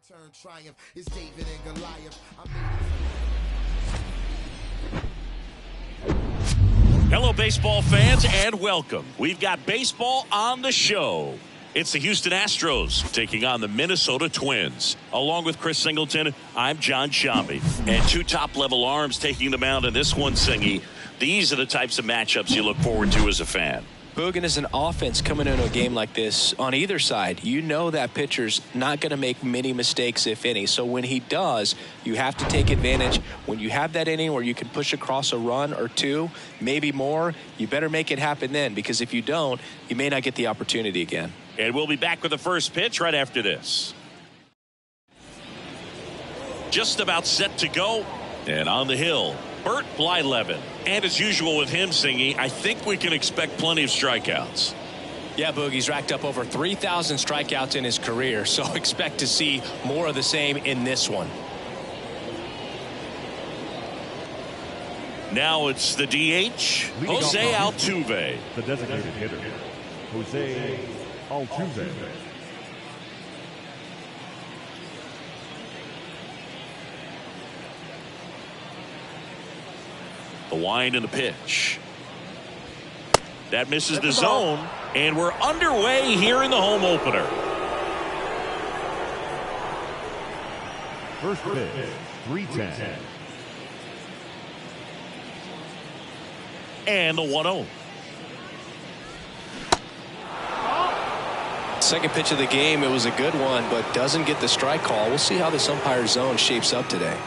Turn triumph is David and Goliath. Hello, baseball fans, and welcome. We've got baseball on the show. It's the Houston Astros taking on the Minnesota Twins. Along with Chris Singleton, I'm John Shambi. And two top-level arms taking the mound in this one, Singy. These are the types of matchups you look forward to as a fan. Boogan, is an offense coming into a game like this on either side. You know that pitcher's not going to make many mistakes, if any. So when he does, you have to take advantage. When you have that inning where you can push across a run or two, maybe more, you better make it happen then. Because if you don't, you may not get the opportunity again. And we'll be back with the first pitch right after this. Just about set to go. And on the hill, Bert Blyleven. And as usual with him, Singy, I think we can expect plenty of strikeouts. Yeah, Boogie's racked up over 3,000 strikeouts in his career, so expect to see more of the same in this one. Now it's the DH, Jose Altuve. The designated hitter, Jose Altuve. The wind and the pitch. That misses the zone, and we're underway here in the home opener. First pitch, 3-10. And the 1-0. Second pitch of the game, it was a good one, but doesn't get the strike call. We'll see how this umpire zone shapes up today.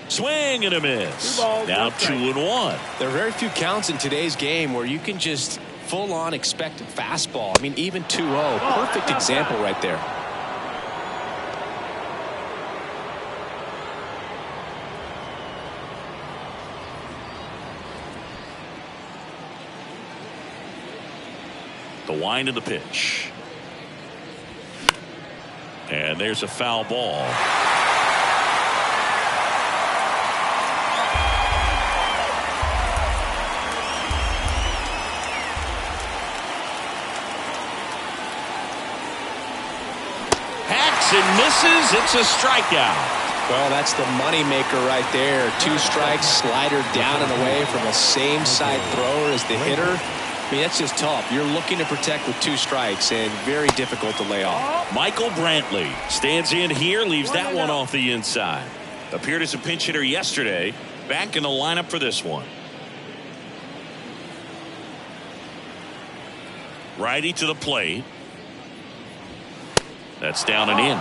Swing and a miss. Now 2-1. There are very few counts in today's game where you can just full-on expect a fastball. I mean, even 2-0. Perfect example right there. The wind of the pitch. And there's a foul ball. And misses. It's a strikeout. Well, that's the money maker right there. 2 strikes, slider down and away from a same side thrower as the hitter. I mean, that's just tough. You're looking to protect with 2 strikes and very difficult to lay off. Michael Brantley stands in here, leaves that one off the inside. Appeared as a pinch hitter yesterday, back in the lineup for this one. Righty to the plate. That's down and in.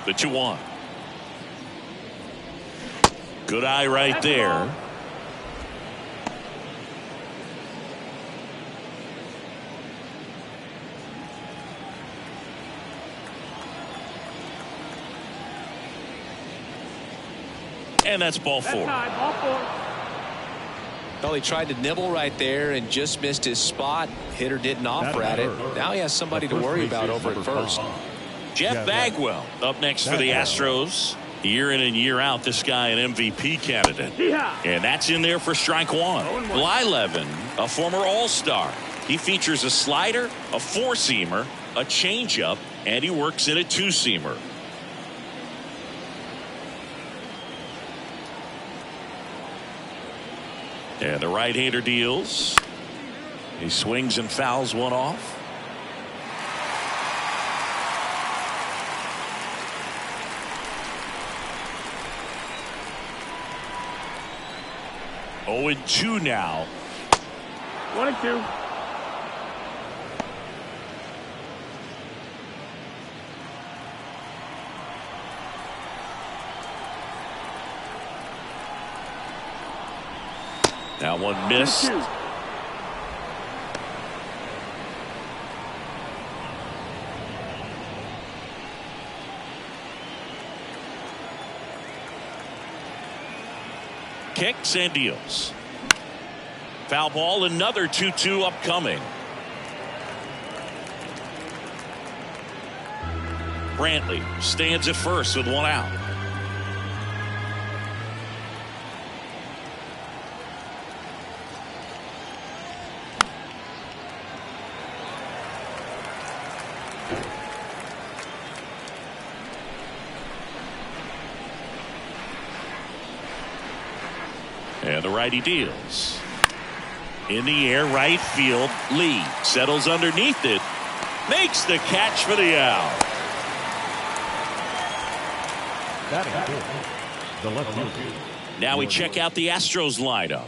The 2-1. Good eye right there. And that's ball 4. Well, he tried to nibble right there and just missed his spot. Hitter didn't offer at it. Now he has somebody to worry about over at first. Jeff Bagwell up next for the Astros. Year in and year out, this guy an MVP candidate. And that's in there for strike 1. Blyleven, a former All-Star. He features a slider, a 4-seamer, a changeup, and he works in a 2-seamer. And the right-hander deals. He swings and fouls one off. Oh, and 2 now. 1-2. Now one missed. Kicks and deals. Foul ball, another 2-2 upcoming. Brantley stands at first with one out. And the righty deals. In the air, right field. Lee settles underneath it. Makes the catch for the out. The left field. Now we check out the Astros lineup.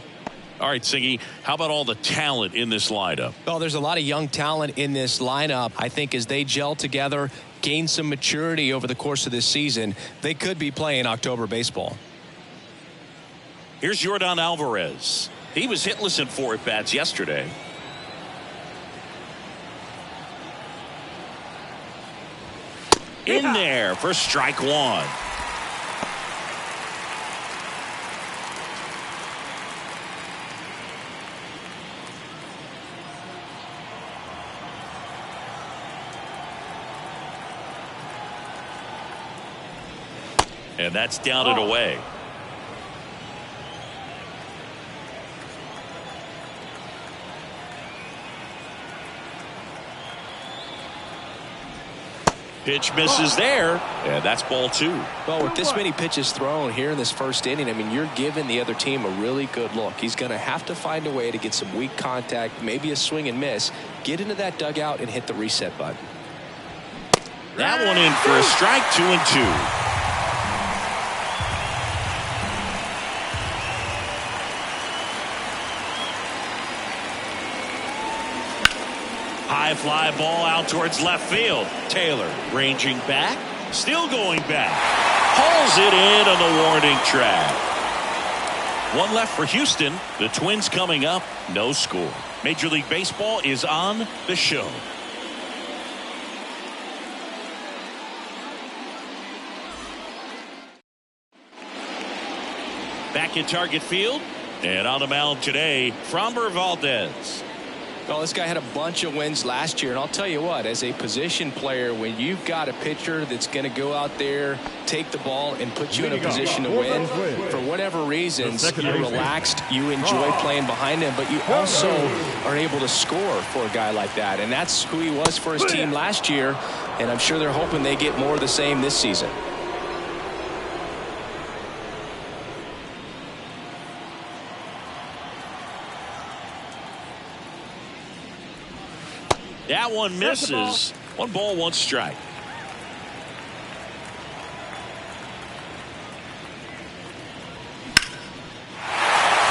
All right, Siggy, how about all the talent in this lineup? Well, there's a lot of young talent in this lineup. I think as they gel together, gain some maturity over the course of this season, they could be playing October baseball. Here's Yordan Alvarez. He was hitless in 4 at-bats yesterday. In there for strike one. And that's down and away. Pitch misses there, and that's ball 2. Well, with this many pitches thrown here in this first inning, I mean, you're giving the other team a really good look. He's going to have to find a way to get some weak contact, maybe a swing and miss, get into that dugout and hit the reset button. That one in for a strike, 2-2. High fly ball out towards left field. Taylor ranging back, still going back. Hauls it in on the warning track. One left for Houston. The Twins coming up, no score. Major League Baseball is on the show. Back in Target Field, and on the mound today, Framber Valdez. Well, this guy had a bunch of wins last year, and I'll tell you what, as a position player, when you've got a pitcher that's going to go out there, take the ball, and put you in a position to win, for whatever reasons, you're relaxed, you enjoy playing behind him, but you also are able to score for a guy like that, and that's who he was for his team last year, and I'm sure they're hoping they get more of the same this season. That one misses. 1 ball, 1 strike.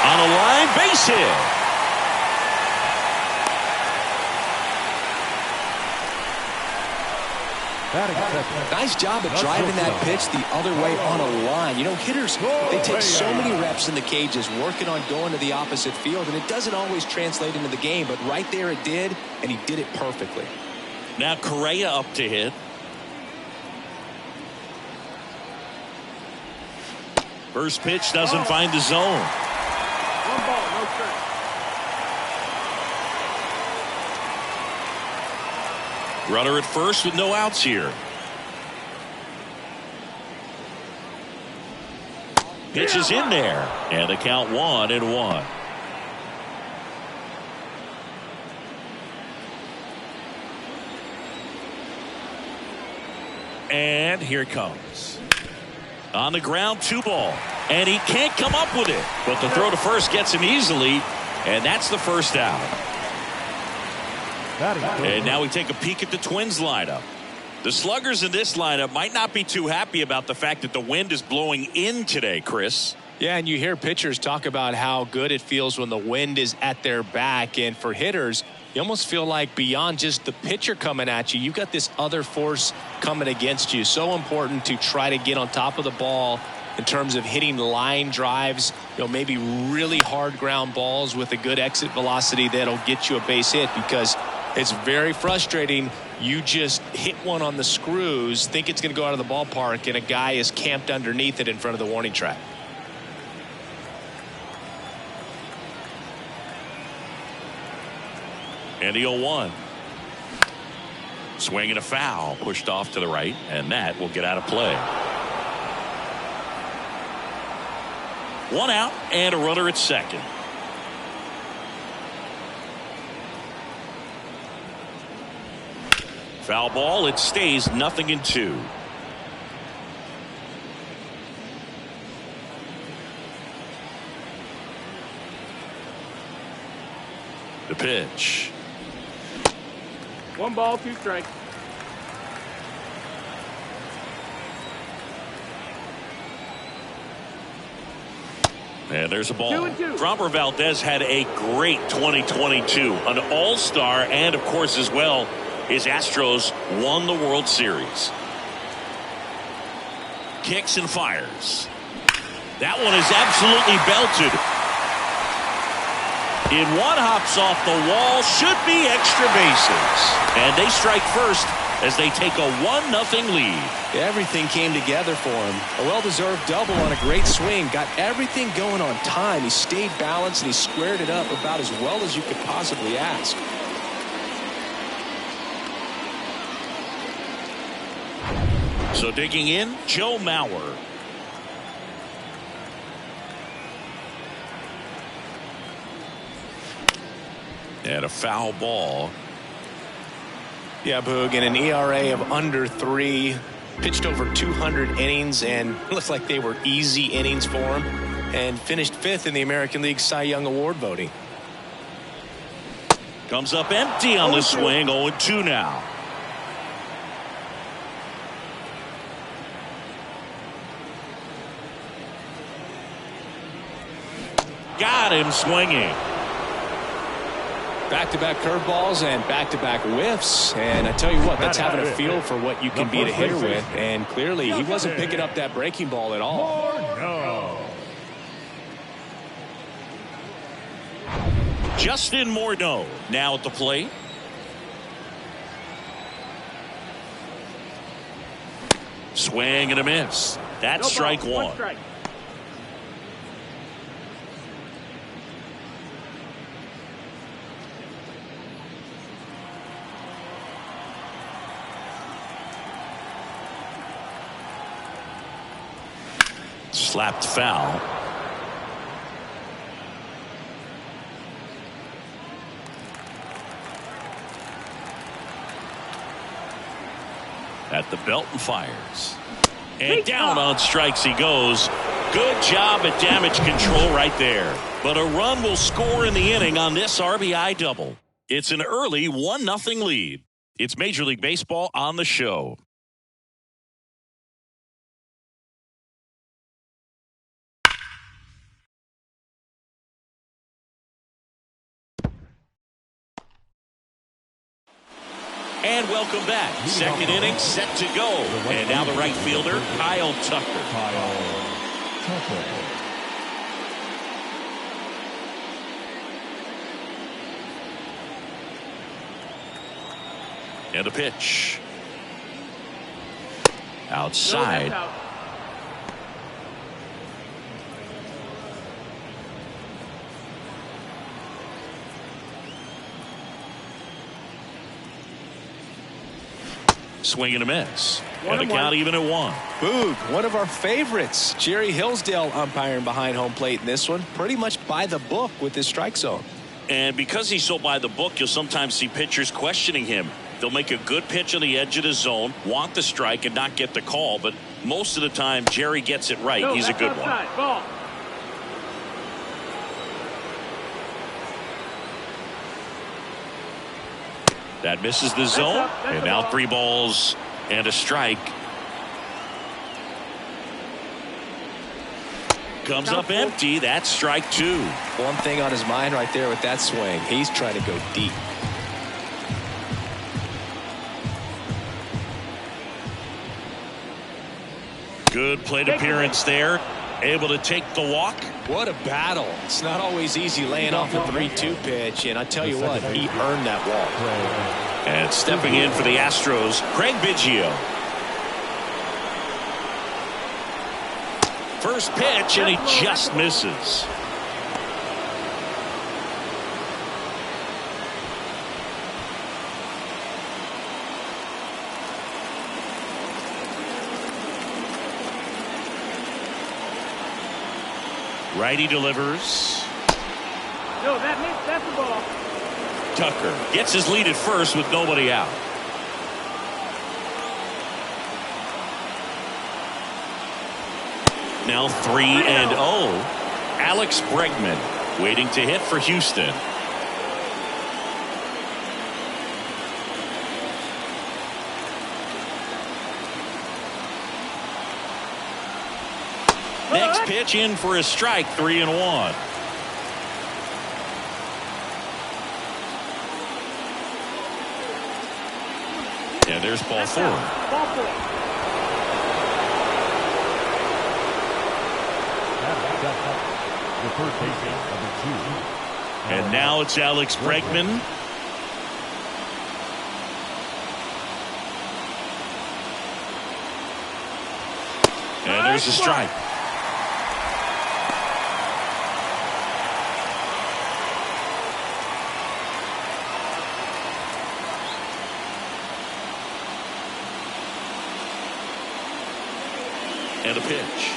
On a line, base hit. Nice job of driving that pitch the other way on a line. You know, hitters, they take so many reps in the cages working on going to the opposite field, and it doesn't always translate into the game, but right there it did, and he did it perfectly. Now Correa up to hit. First pitch doesn't find the zone. 1 ball, no strike. Runner at first with no outs here. Pitch is in there, and the count 1-1. And here it comes. On the ground, 2 ball, and he can't come up with it, but the throw to first gets him easily, and that's the first out. And now we take a peek at the Twins lineup. The sluggers in this lineup might not be too happy about the fact that the wind is blowing in today, Chris. Yeah, and you hear pitchers talk about how good it feels when the wind is at their back. And for hitters, you almost feel like beyond just the pitcher coming at you, you've got this other force coming against you. So important to try to get on top of the ball in terms of hitting line drives, you know, maybe really hard ground balls with a good exit velocity that'll get you a base hit, because it's very frustrating. You just hit one on the screws, think it's going to go out of the ballpark, and a guy is camped underneath it in front of the warning track. And the 0-1. Swing and a foul, pushed off to the right, and that will get out of play. 1 out and a runner at second. Foul ball. It stays 0-2. The pitch. 1 ball, 2 strikes. And there's a ball. 2-2. Framber Valdez had a great 2022, an all-star, and of course as well, his Astros won the World Series. Kicks and fires. That one is absolutely belted. In one, hops off the wall, should be extra bases. And they strike first as they take a 1-0 lead. Everything came together for him. A well-deserved double on a great swing. Got everything going on time. He stayed balanced and he squared it up about as well as you could possibly ask. So digging in, Joe Mauer. And a foul ball. Yeah, Boog, in an ERA of under 3, pitched over 200 innings, and looked like they were easy innings for him, and finished 5th in the American League Cy Young Award voting. Comes up empty on the swing, 0-2 now. Got him swinging. Back-to-back curveballs and back-to-back whiffs. And I tell you what, that's having a feel for what you can beat a hitter with. And clearly, he wasn't picking up that breaking ball at all. Justin Morneau now at the plate. Swing and a miss. That's strike 1. Strike. Slapped foul. At the belt and fires. And down on strikes he goes. Good job at damage control right there. But a run will score in the inning on this RBI double. It's an early 1-0 lead. It's Major League Baseball on the show. And welcome back. Second inning set to go. And now the right fielder, Kyle Tucker. And a pitch. Outside. Swing and a miss. And the count even at 1. Boog, one of our favorites. Jerry Hillsdale umpiring behind home plate in this one. Pretty much by the book with his strike zone. And because he's so by the book, you'll sometimes see pitchers questioning him. They'll make a good pitch on the edge of the zone, want the strike, and not get the call. But most of the time, Jerry gets it right. He's a good one. Ball. That misses the zone. And now 3 balls and a strike. Comes up empty. That's strike 2. One thing on his mind right there with that swing. He's trying to go deep. Good plate appearance there. Able to take the walk. What a battle. It's not always easy laying off a 3-2 pitch. And I tell you what, he earned that walk. And stepping in for the Astros, Craig Biggio. First pitch, and he just misses. Righty delivers. No, that's the ball. Tucker gets his lead at first with nobody out. Now 3-0. Alex Bregman waiting to hit for Houston. Next pitch in for a strike, 3-1. And there's ball four. Ball four. The first baseman, number 2. And now it's Alex Bregman. And there's a strike. And a pitch.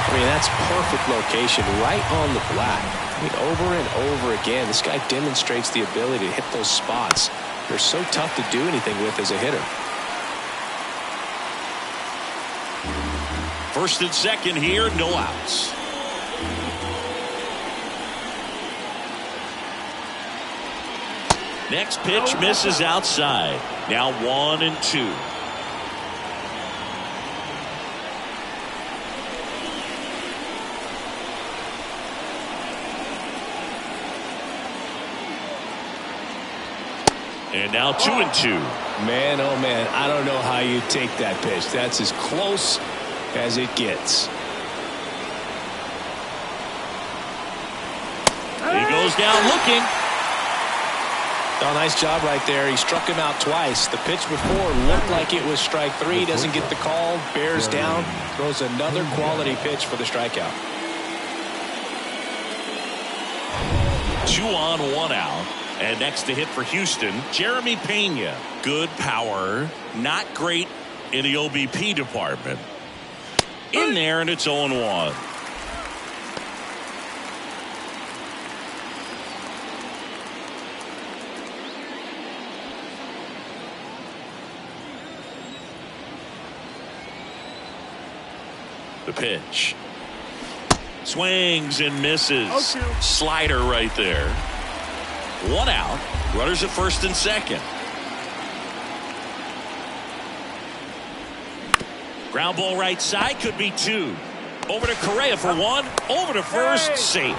I mean, that's perfect location right on the black. I mean, over and over again, this guy demonstrates the ability to hit those spots. They're so tough to do anything with as a hitter. First and second here, no outs. Next pitch misses outside. Now 1-2. And now 2-2. Man, oh man, I don't know how you take that pitch. That's as close as it gets. He goes down looking. Oh, nice job right there. He struck him out twice. The pitch before looked like it was strike three. Doesn't get the call. Bears down. Throws another quality pitch for the strikeout. 2 on, 1 out. And next to hit for Houston, Jeremy Pena. Good power, not great in the OBP department. In there, and it's 0-1. The pitch. Swings and misses. Slider right there. 1 out. Runners at first and second. Ground ball right side, could be 2. Over to Correa for 1. Over to first, safe.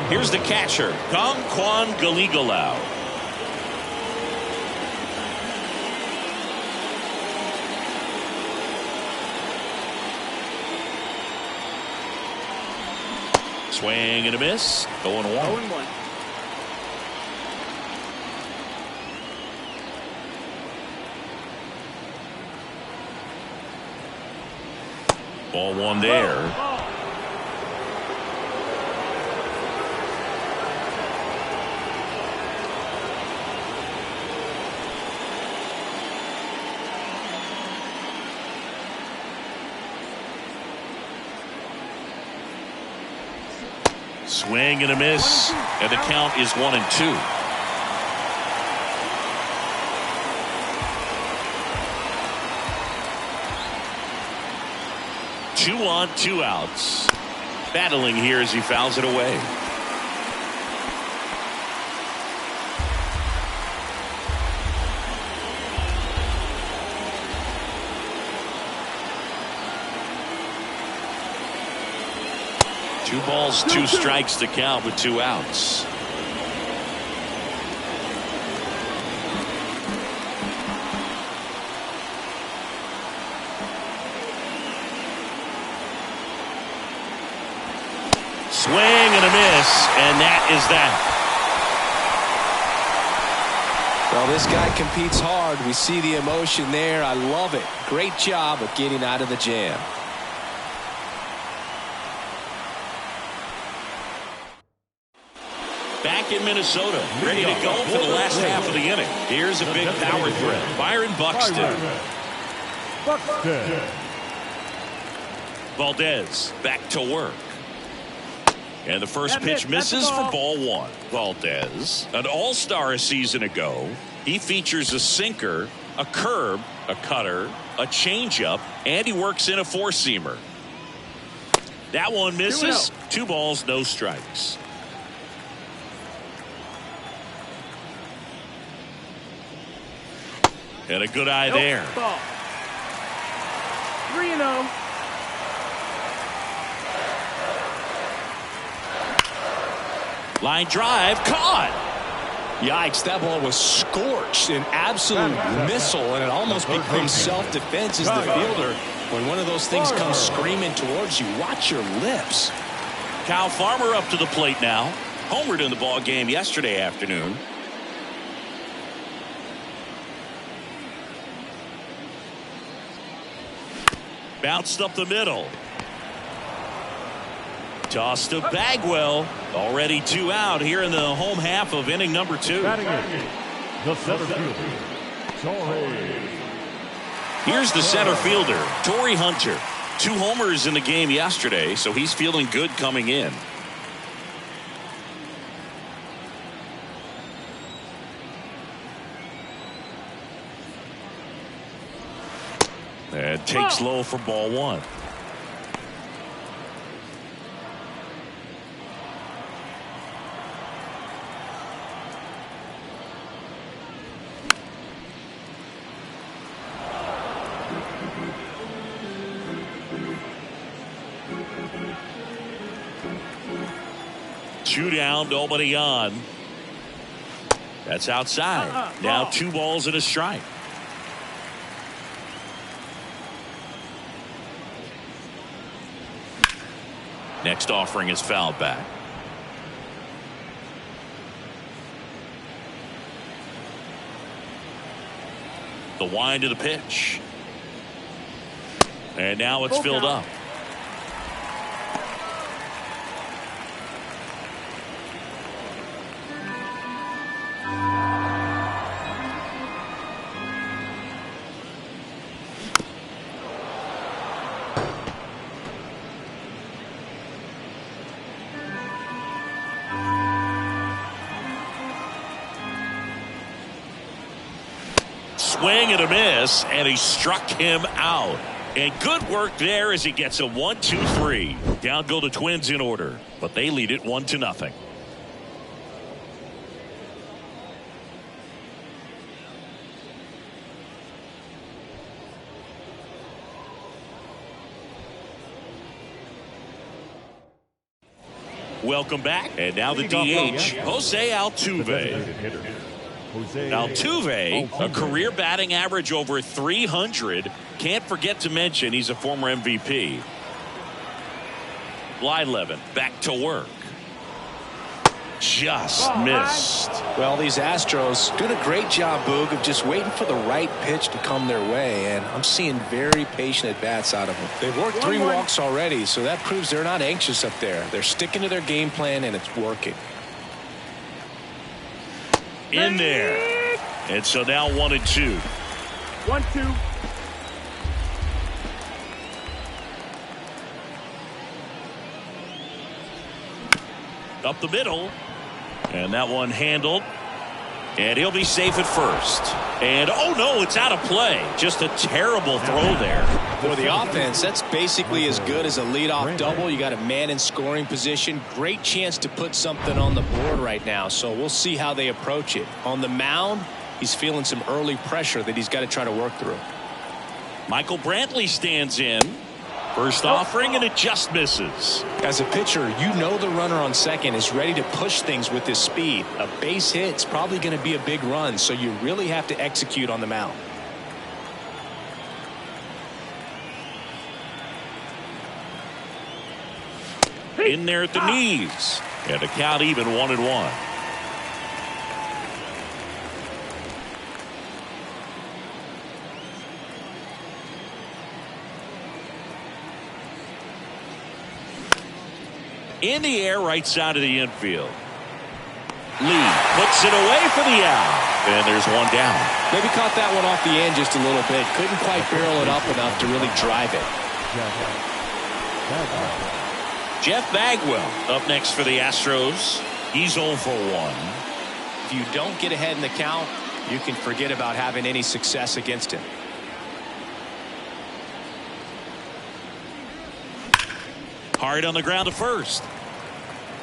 Here's the catcher, Gongkwan Galigalau. Swing and a miss. 0-1. 0-1. Ball 1 there. Swing and a miss, and the count is 1-2. Two on, 2 outs. Battling here as he fouls it away. Two balls, 2 strikes to count with 2 outs. Swing and a miss, and that is that. Well, this guy competes hard. We see the emotion there. I love it. Great job of getting out of the jam. Back back in Minnesota, ready to go for the last half of the inning. Here's a big power threat. Byron Buxton. Valdez back to work. And the first pitch misses for ball one. Valdez, an all-star a season ago. He features a sinker, a curve, a cutter, a changeup, and he works in a four-seamer. That one misses. 2 balls, no strikes. And a good eye there. 3-0. Line drive, caught. Yikes, that ball was scorched, an absolute missile, and it almost becomes self-defense as the fielder. When one of those things comes screaming towards you, watch your lips. Kyle Farmer up to the plate now. Homered in the ball game yesterday afternoon. Bounced up the middle. Toss to Bagwell. Already 2 out here in the home half of inning number 2. Batting in, the center fielder, Torrey. Here's the center fielder, Torrey Hunter. 2 homers in the game yesterday, so he's feeling good coming in. And takes low for ball 1. Two down, nobody on. That's outside. Now 2 balls and a strike. Next offering is fouled back. The wind of the pitch. And now it's filled up. Swing and a miss, and he struck him out. And good work there as he gets a 1-2-3. Down go the Twins in order, but they lead it 1-0. Welcome back, and now the DH, Jose Altuve. Altuve, a career batting average over 300. Can't forget to mention he's a former MVP. Blyleven back to work. Just missed. Well, these Astros doing a great job, Boog, of just waiting for the right pitch to come their way, and I'm seeing very patient at-bats out of them. They've worked 3 walks already, so that proves they're not anxious up there. They're sticking to their game plan, and it's working. In there. And so now 1-2. 1-2. Up the middle. And that one handled. And he'll be safe at first. And oh no, it's out of play. Just a terrible throw there. For the offense, that's basically as good as a leadoff double. You got a man in scoring position. Great chance to put something on the board right now. So we'll see how they approach it. On the mound, he's feeling some early pressure that he's got to try to work through. Michael Brantley stands in. First offering, and it just misses. As a pitcher, you know the runner on second is ready to push things with his speed. A base hit's probably going to be a big run, so you really have to execute on the mound. In there at the knees. And a count even 1-1. In the air, right side of the infield. lead. Puts it away for the out. And there's one down. Maybe caught that one off the end just a little bit. Couldn't quite barrel it up enough to really drive it. Jeff Bagwell up next for the Astros. He's 0 for 1. If you don't get ahead in the count, you can forget about having any success against him. Hard on the ground to first.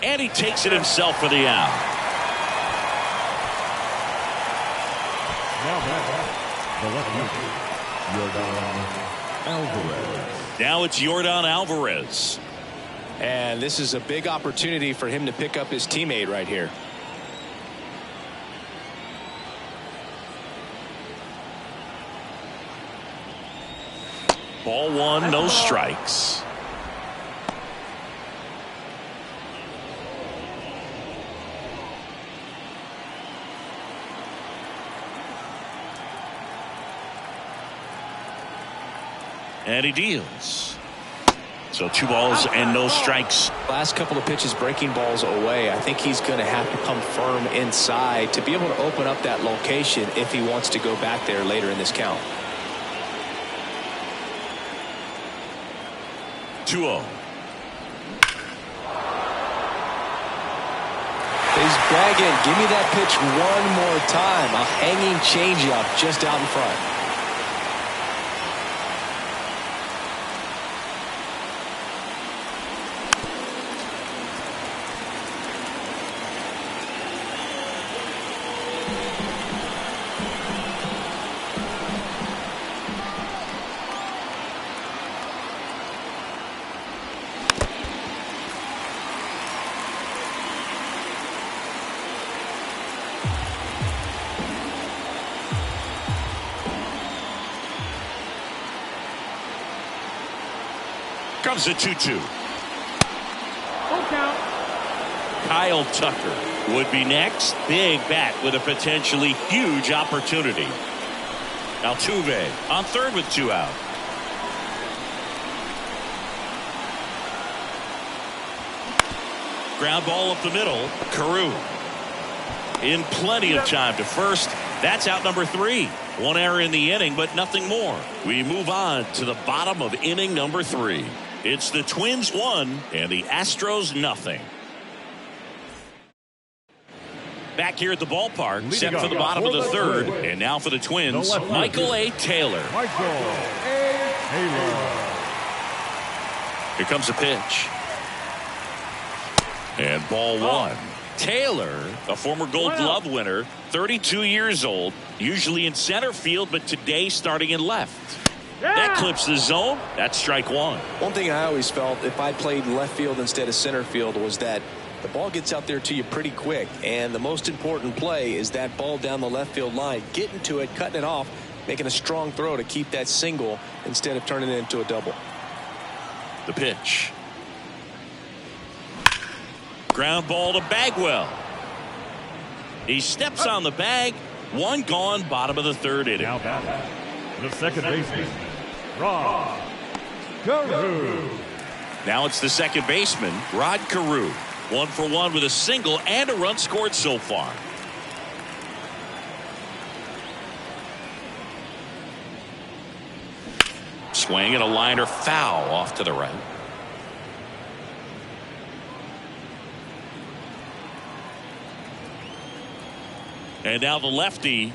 And he takes it himself for the out. Now back, the left fielder, Yordan Alvarez. Now it's Yordan Alvarez. And this is a big opportunity for him to pick up his teammate right here. Ball 1, no strikes. And he deals. So 2 balls and no strikes. Last couple of pitches breaking balls away. I think he's going to have to come firm inside to be able to open up that location if he wants to go back there later in this count. 2-0. He's bragging, give me that pitch one more time. A hanging changeup just out in front. Comes a 2-2. Full count. Kyle Tucker would be next. Big bat with a potentially huge opportunity. Altuve on third with 2 out. Ground ball up the middle. Carew in plenty of time to first. That's out number 3. 1 error in the inning, but nothing more. We move on to the bottom of inning number 3. It's the Twins 1 and the Astros nothing. Back here at the ballpark, set for the bottom of the 3rd, and now for the Twins, Michael A. Taylor. Michael A. Taylor. Here comes a pitch. And ball 1. Taylor, a former Gold Glove winner, 32 years old, usually in center field, but today starting in left. That clips the zone. That's strike 1. One thing I always felt if I played in left field instead of center field was that the ball gets out there to you pretty quick, and the most important play is that ball down the left field line, getting to it, cutting it off, making a strong throw to keep that single instead of turning it into a double. The pitch. Ground ball to Bagwell. He steps on the bag. 1 gone, bottom of the 3rd inning. Now back, the second baseman, Rod Carew. Now it's the second baseman, Rod Carew. 1 for 1 with a single and a run scored so far. Swing and a liner foul off to the right. And now the lefty.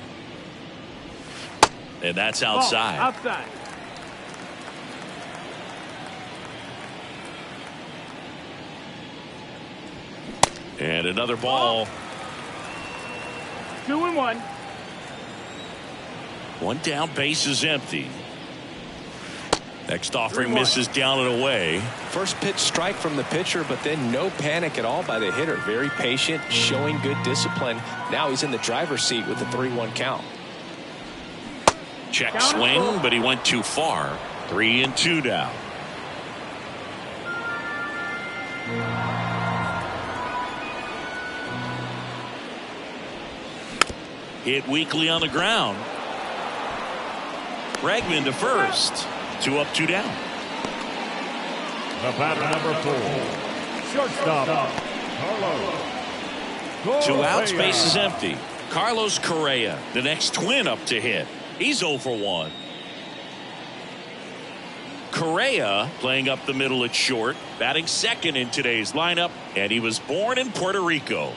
And that's outside. Outside. And another ball. 2-1. 1 down, base is empty. Next offering misses down and away. First pitch strike from the pitcher, but then no panic at all by the hitter. Very patient, showing good discipline. Now he's in the driver's seat with the 3-1 count. Check swing, but he went too far. 3-2 down. Hit weakly on the ground. Bregman to first. 2 up, 2 down. The batter, number 4, shortstop, Carlos 2 outs, base is empty. Carlos Correa, the next Twin up to hit. He's 0 for 1. Correa playing up the middle at short, batting second in today's lineup, and he was born in Puerto Rico.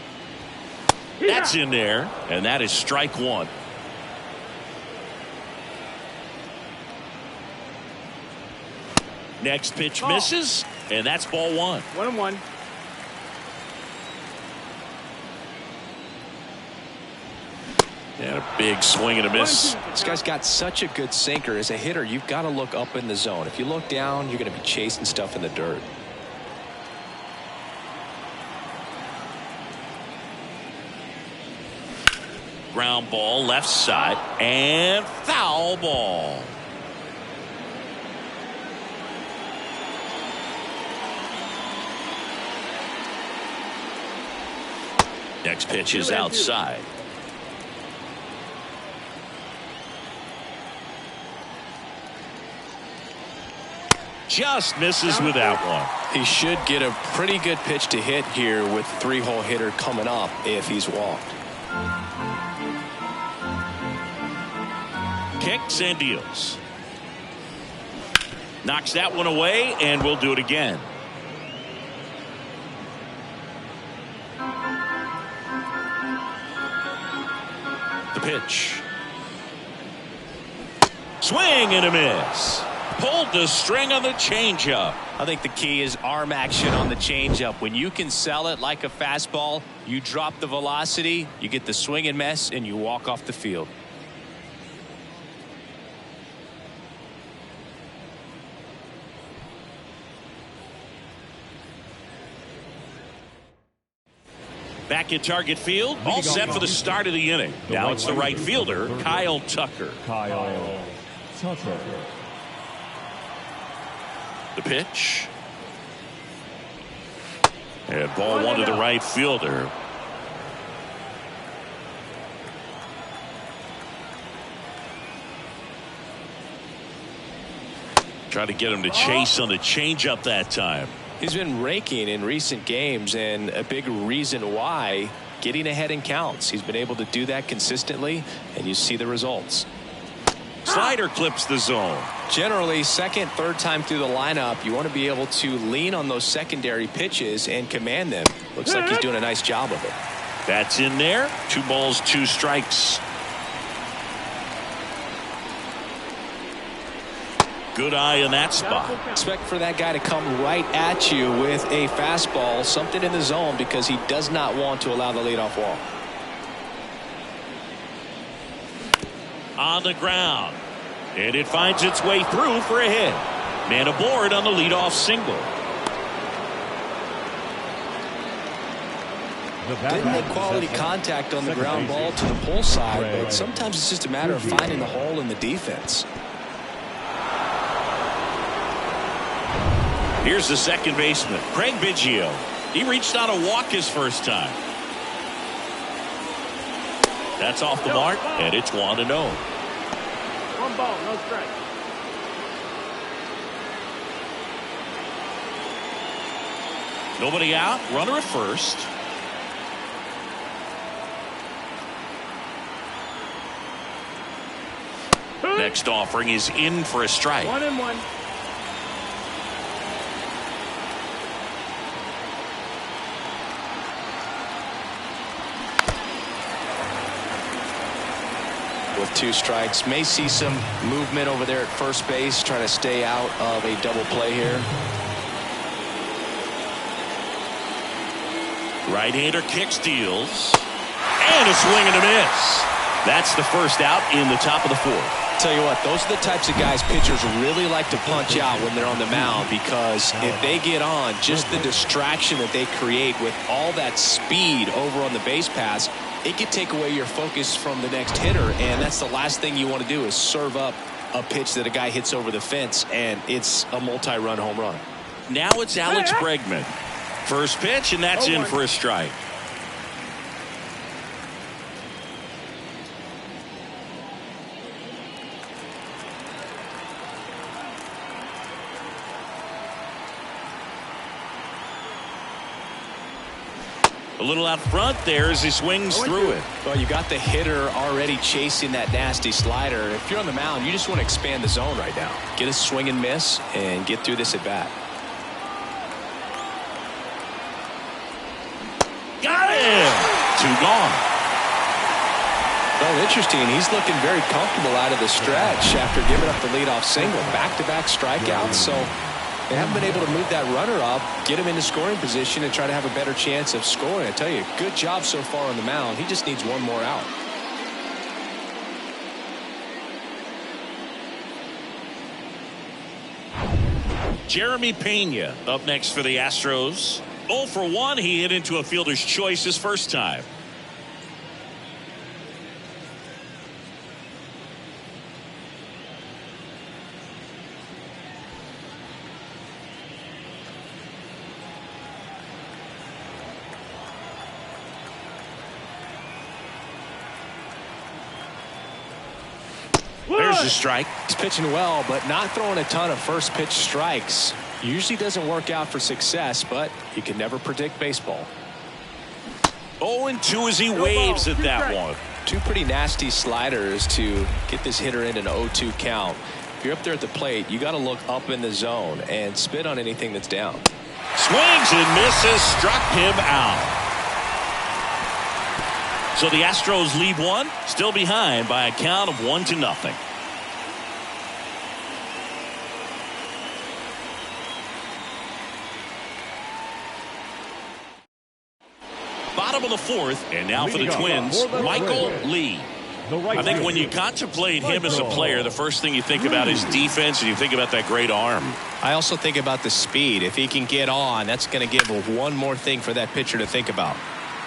That's in there, and that is strike 1. Next pitch misses, and that's ball 1. 1-1. And a big swing and a miss. This guy's got such a good sinker. As a hitter, you've got to look up in the zone. If you look down, you're going to be chasing stuff in the dirt. Ground ball left side and foul ball. Next pitch is outside. Just misses with that one. He should get a pretty good pitch to hit here with 3-hole hitter coming up if he's walked. Kicks and deals. Knocks that one away, and we'll do it again. The pitch. Swing and a miss. Pulled the string on the changeup. I think the key is arm action on the changeup. When you can sell it like a fastball, you drop the velocity, you get the swing and miss, and you walk off the field. Back at target field, all set for the start of the inning. Now it's the right fielder, Kyle Tucker. Kyle Tucker. The pitch. And ball 1 to the right fielder. Try to get him to chase on the changeup that time. He's been raking in recent games, and a big reason why, getting ahead in counts. He's been able to do that consistently, and you see the results. Slider clips the zone. Generally, second, third time through the lineup, you want to be able to lean on those secondary pitches and command them. Looks like he's doing a nice job of it. That's in there. 2 balls, 2 strikes. Good eye in that spot. Expect for that guy to come right at you with a fastball, something in the zone, because he does not want to allow the leadoff walk. On the ground, and it finds its way through for a hit. Man aboard on the leadoff single. Didn't make quality contact on the ground ball to the pull side, but sometimes it's just a matter of finding the hole in the defense. Here's the second baseman, Craig Biggio. He reached on a walk his first time. That's off the mark, and it's 1-0. 1 ball, no strike. Nobody out, runner at first. Next offering is in for a strike. 1-1. With 2 strikes, may see some movement over there at first base, trying to stay out of a double play here. Right-hander kicks, deals, and a swing and a miss. That's the first out in the top of the 4th. Tell you what, those are the types of guys pitchers really like to punch out when they're on the mound, because if they get on, just the distraction that they create with all that speed over on the base pass, it could take away your focus from the next hitter, and that's the last thing you want to do is serve up a pitch that a guy hits over the fence, and it's a multi-run home run. Now it's Alex Bregman. First pitch, and that's in for a strike. A little out front there as he swings through it. Well, you got the hitter already chasing that nasty slider. If you're on the mound, you just want to expand the zone right now. Get a swing and miss and get through this at bat. Got it! 2 gone. Well, interesting. He's looking very comfortable out of the stretch after giving up the leadoff single. Back-to-back strikeouts, so they haven't been able to move that runner up, get him into scoring position, and try to have a better chance of scoring. I tell you, good job so far on the mound. He just needs one more out. Jeremy Pena up next for the Astros. 0 for 1. He hit into a fielder's choice his first time. There's a strike. He's pitching well, but not throwing a ton of first pitch strikes. Usually doesn't work out for success, but you can never predict baseball. 0-2 as he waves at that one. 2 pretty nasty sliders to get this hitter in an 0-2 count. If you're up there at the plate, you got to look up in the zone and spit on anything that's down. Swings and misses, struck him out. So the Astros lead 1, still behind by a count of 1-0. Bottom of the 4th, and now for the Twins, Michael Lee. I think when you contemplate him as a player, the first thing you think about is defense, and you think about that great arm. I also think about the speed. If he can get on, that's going to give one more thing for that pitcher to think about.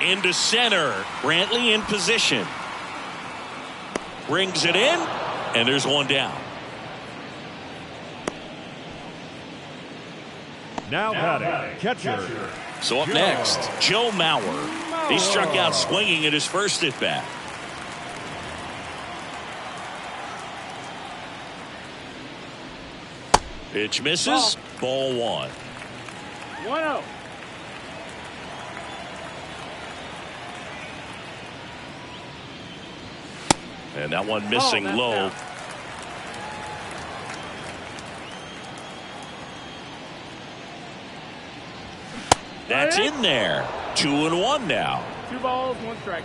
Into center, Brantley in position. Brings it in, and there's one down. Now batting, catcher. So up next, Joe Mauer. He struck out swinging at his first at bat. Pitch misses. Ball 1. 1-0. And that one missing low. Out. That's in there. 2-1 now. 2 balls, 1 strike.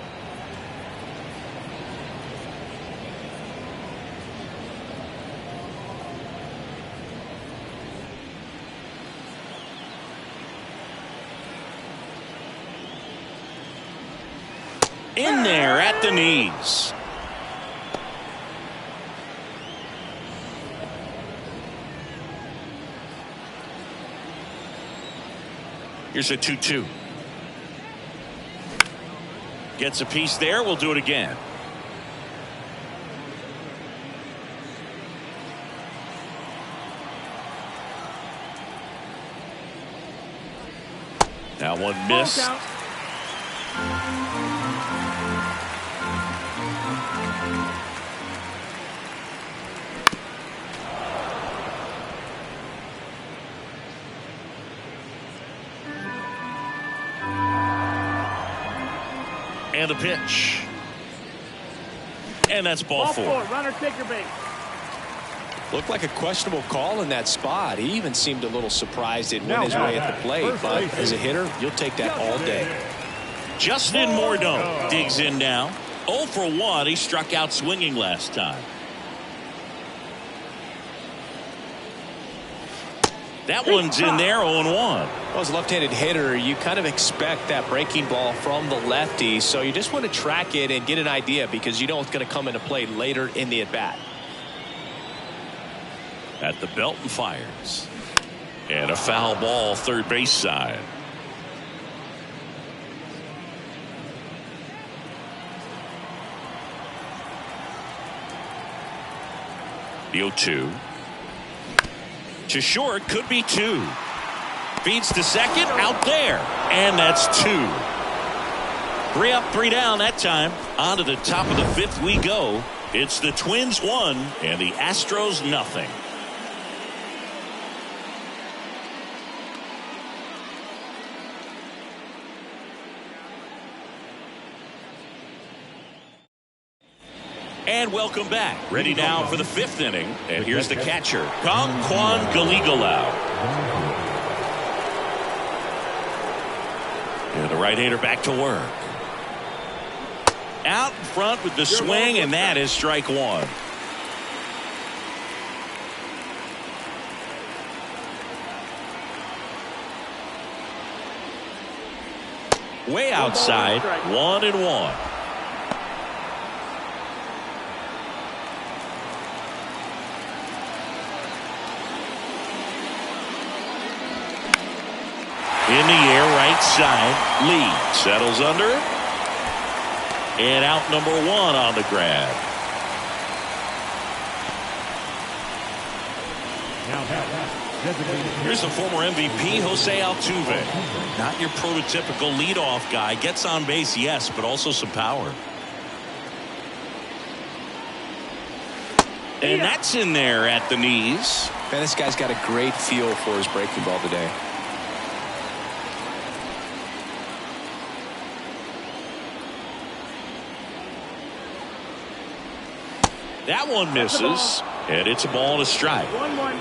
In there at the knees. Here's a 2-2. Gets a piece there. We'll do it again. That one missed. And a pitch. And that's ball 4. Runner, take your base. Looked like a questionable call in that spot. He even seemed a little surprised it went his way at the plate. But as a hitter, you'll take that all day. Justin Morneau digs in now. 0 for 1. He struck out swinging last time. That one's in there, 0-1. Well, as a left-handed hitter, you kind of expect that breaking ball from the lefty, so you just want to track it and get an idea because you know it's going to come into play later in the at-bat. At the belt and fires. And a foul ball, third base side. The 0-2. To short, could be 2. Feeds to second, out there. And that's 2. 3 up, 3 down that time. On to the top of the 5th we go. It's the Twins 1 and the Astros 0. And welcome back. Ready now for the 5th inning. And here's the catcher, Kwan Galigalau. And the right-hander back to work. Out in front with the swing, and that is strike one. Way outside, 1-1. In the air, right side. Lee settles under. And out number 1 on the grab. Here's the former MVP, Jose Altuve. Not your prototypical leadoff guy. Gets on base, yes, but also some power. And that's in there at the knees. Man, this guy's got a great feel for his breaking ball today. That one misses, and it's a ball and a strike. 1-1.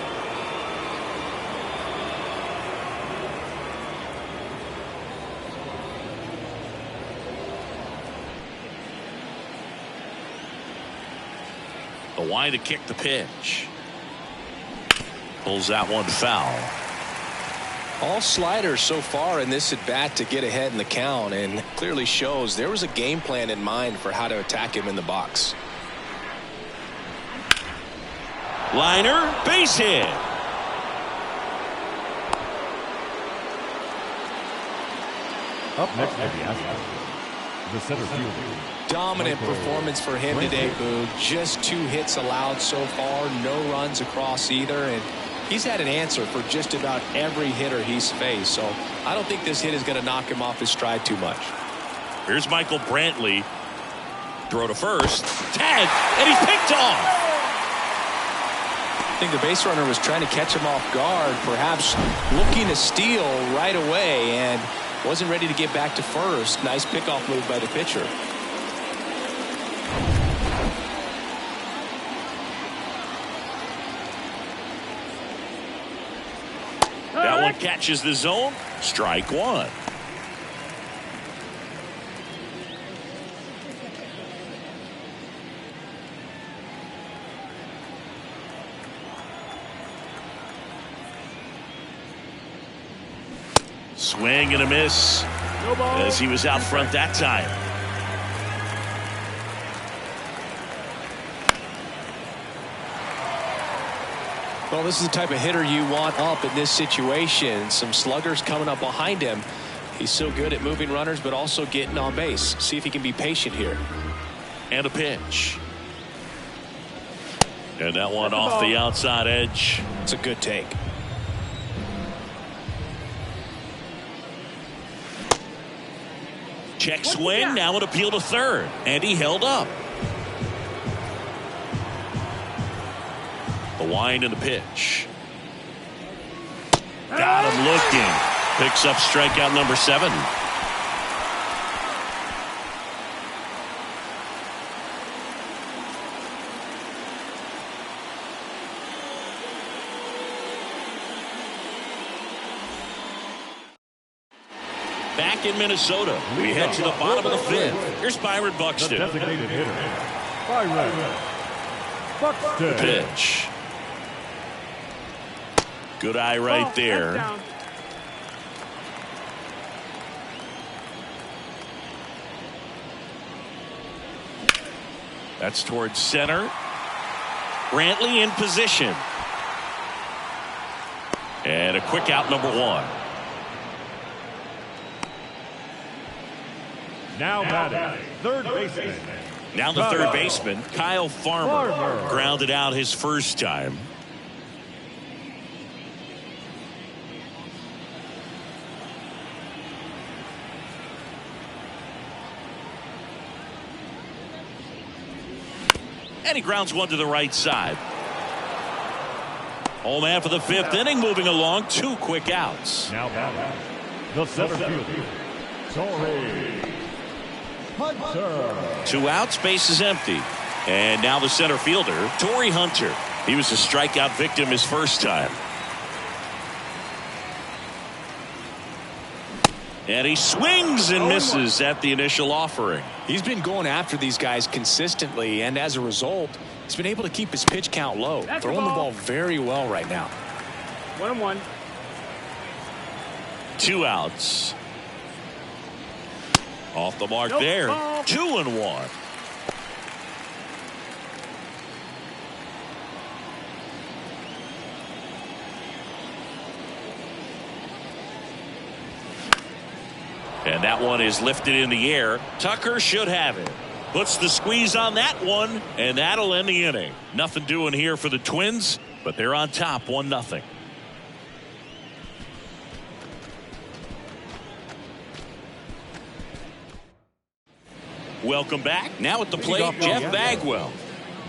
The wide to kick the pitch. Pulls that one foul. All sliders so far in this at bat to get ahead in the count, and clearly shows there was a game plan in mind for how to attack him in the box. Liner, base hit. Up next for the Astros, the center fielder. Dominant performance for him today, Boog. Just 2 hits allowed so far, no runs across either, and he's had an answer for just about every hitter he's faced. So I don't think this hit is going to knock him off his stride too much. Here's Michael Brantley. Throw to first. Tag, and he's picked off. I think the base runner was trying to catch him off guard, perhaps looking to steal right away, and wasn't ready to get back to first. Nice pickoff move by the pitcher. That one catches the zone. Strike one. Swing and a miss as he was out front that time. Well, this is the type of hitter you want up in this situation. Some sluggers coming up behind him. He's so good at moving runners, but also getting on base. See if he can be patient here. And a pitch. And that one off the outside edge. It's a good take. Check swing, now an appeal to third. And he held up. The wind and the pitch. Got him looking. Picks up strikeout number 7. Back in Minnesota, we head to the bottom of the 5th. Here's Byron The Buxton. designated hitter, Byron Buxton. Pitch. Good eye right there. Down. That's towards center. Brantley in position. And a quick out number 1. Now batting, third baseman. Now the third baseman, Kyle Farmer, grounded out his first time. And he grounds one to the right side. Home man for the 5th inning, moving along. 2 quick outs. Now batting, the center fielder, Torrey Hunter. 2 outs, base is empty. And now the center fielder, Torrey Hunter. He was a strikeout victim his first time. And he swings and misses at the initial offering. He's been going after these guys consistently, and as a result, he's been able to keep his pitch count low. Throwing the ball very well right now. 1-1. 2 outs. Off the mark there. 2-1. And that one is lifted in the air. Tucker should have it. Puts the squeeze on that one, and that'll end the inning. Nothing doing here for the Twins, but they're on top 1-0. Welcome back. Now at the plate, Jeff Bagwell.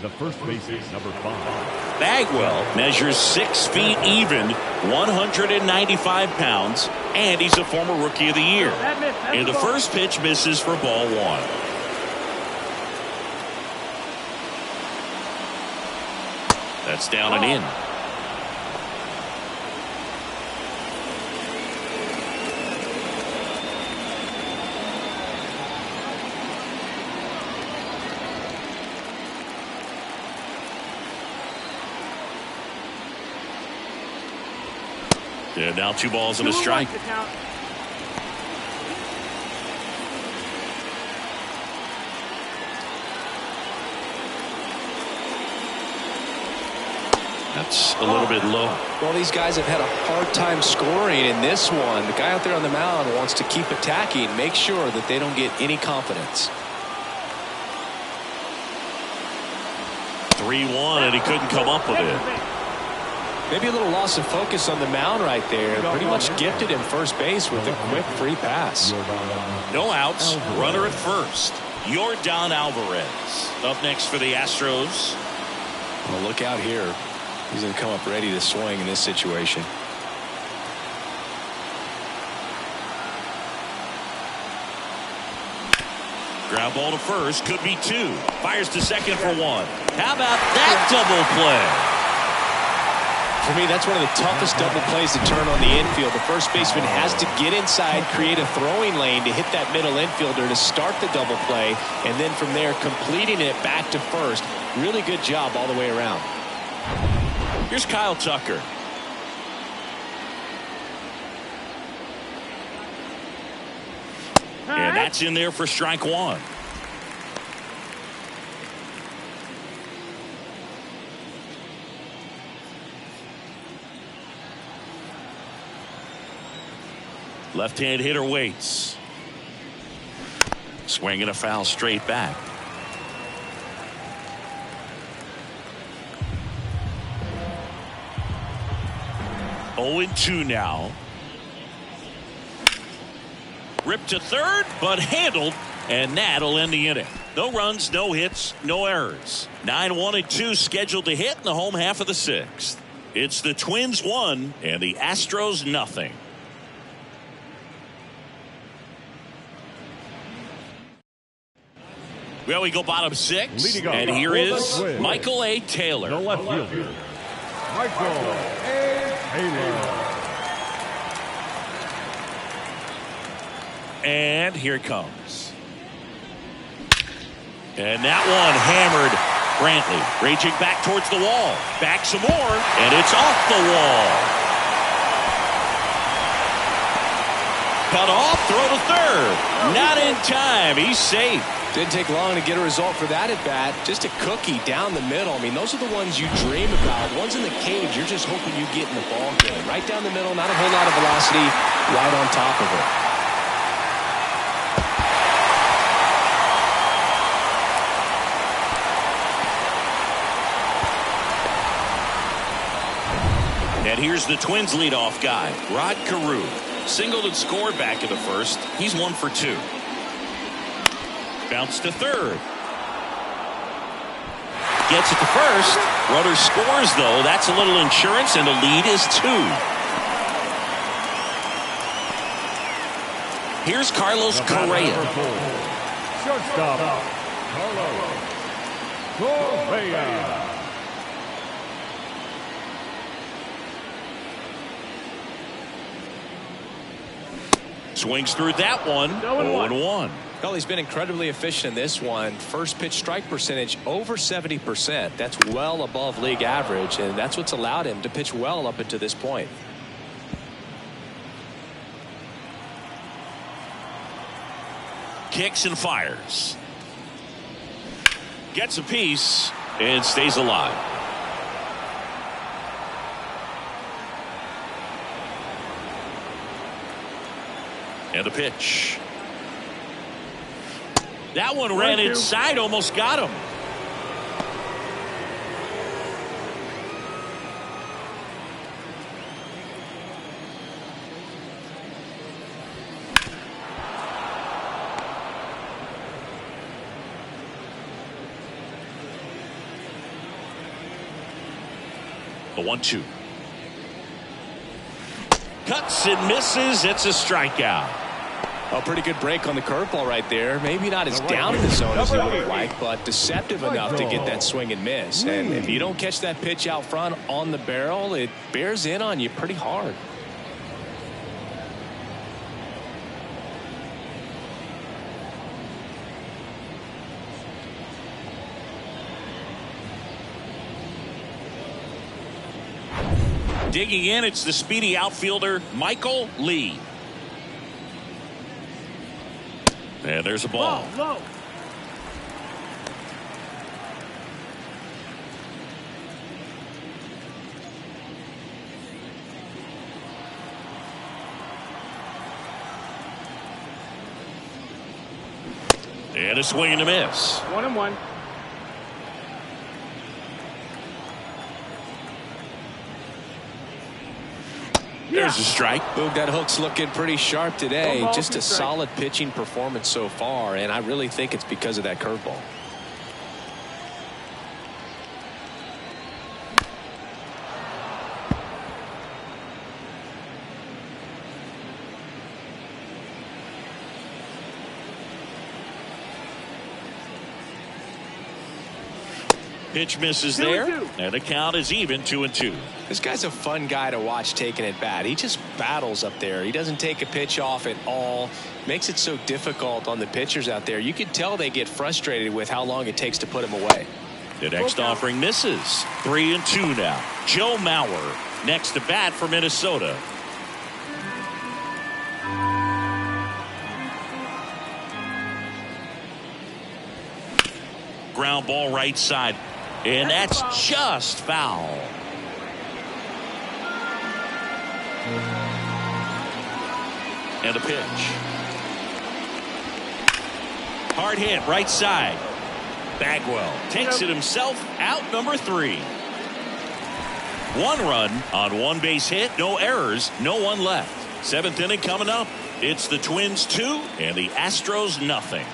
The first baseman, number 5. Bagwell measures 6 feet even, 195 pounds, and he's a former Rookie of the Year. And the first pitch misses for ball 1. That's down and in. And now 2 balls and a strike. That's a little bit low. Well, these guys have had a hard time scoring in this one. The guy out there on the mound wants to keep attacking, make sure that they don't get any confidence. 3-1, and he couldn't come up with it. Maybe a little loss of focus on the mound right there. Pretty much gifted him first base with a quick free pass. No outs. Runner at first. Yordan Alvarez up next for the Astros. Well, look out here. He's going to come up ready to swing in this situation. Ground ball to first. Could be 2. Fires to second for 1. How about that double play? For me, that's one of the toughest double plays to turn on the infield. The first baseman has to get inside, create a throwing lane to hit that middle infielder to start the double play, and then from there completing it back to first. Really good job all the way around. Here's Kyle Tucker. And that's in there for strike 1. Left-hand hitter waits. Swinging a foul straight back. Oh, 0-2 now. Ripped to third, but handled, and that'll end the inning. No runs, no hits, no errors. 9-1-2 scheduled to hit in the home half of the 6th. It's the Twins 1 and the Astros nothing. Well, we go bottom 6, and here is Michael A. Taylor. The left fielder, Michael A. Taylor. And here it comes. And that one hammered. Brantley raging back towards the wall. Back some more, and it's off the wall. Cut off, throw to third. Not in time. He's safe. Didn't take long to get a result for that at bat. Just a cookie down the middle. I mean, those are the ones you dream about. Ones in the cage, you're just hoping you get in the ball game. Right down the middle, not a whole lot of velocity, right on top of it. And here's the Twins leadoff guy, Rod Carew. Singled and scored back in the first. He's 1 for 2. Bounce to third. Gets it to first. Runner scores, though. That's a little insurance, and the lead is 2. Here's Carlos Correa. Shortstop, Carlos Correa. Swings through that one. 0-1. Well, he's been incredibly efficient in this one. First pitch strike percentage over 70%. That's well above league average, and that's what's allowed him to pitch well up until this point. Kicks and fires. Gets a piece and stays alive. And the pitch. That one ran inside, almost got him. The 1-2. Cuts and misses. It's a strikeout. A pretty good break on the curveball right there. Maybe not as down in the zone as he would have liked, but deceptive enough to get that swing and miss. And if you don't catch that pitch out front on the barrel, it bears in on you pretty hard. Digging in, it's the speedy outfielder, Michael Lee. And there's a ball. Low. And a swing and a miss. 1-1. There's a strike. Boog, that hook's looking pretty sharp today. Just a solid pitching performance so far, and I really think it's because of that curveball. Pitch misses there, and the count is even 2-2. This guy's a fun guy to watch taking at bat. He just battles up there. He doesn't take a pitch off at all. Makes it so difficult on the pitchers out there. You can tell they get frustrated with how long it takes to put him away. The next offering misses. 3-2 now. Joe Mauer next to bat for Minnesota. Ground ball right side. And that's just foul. And a pitch. Hard hit right side. Bagwell takes it himself, out number 3. 1 run on 1 base hit, no errors, no one left. 7th inning coming up. It's the Twins 2 and the Astros nothing.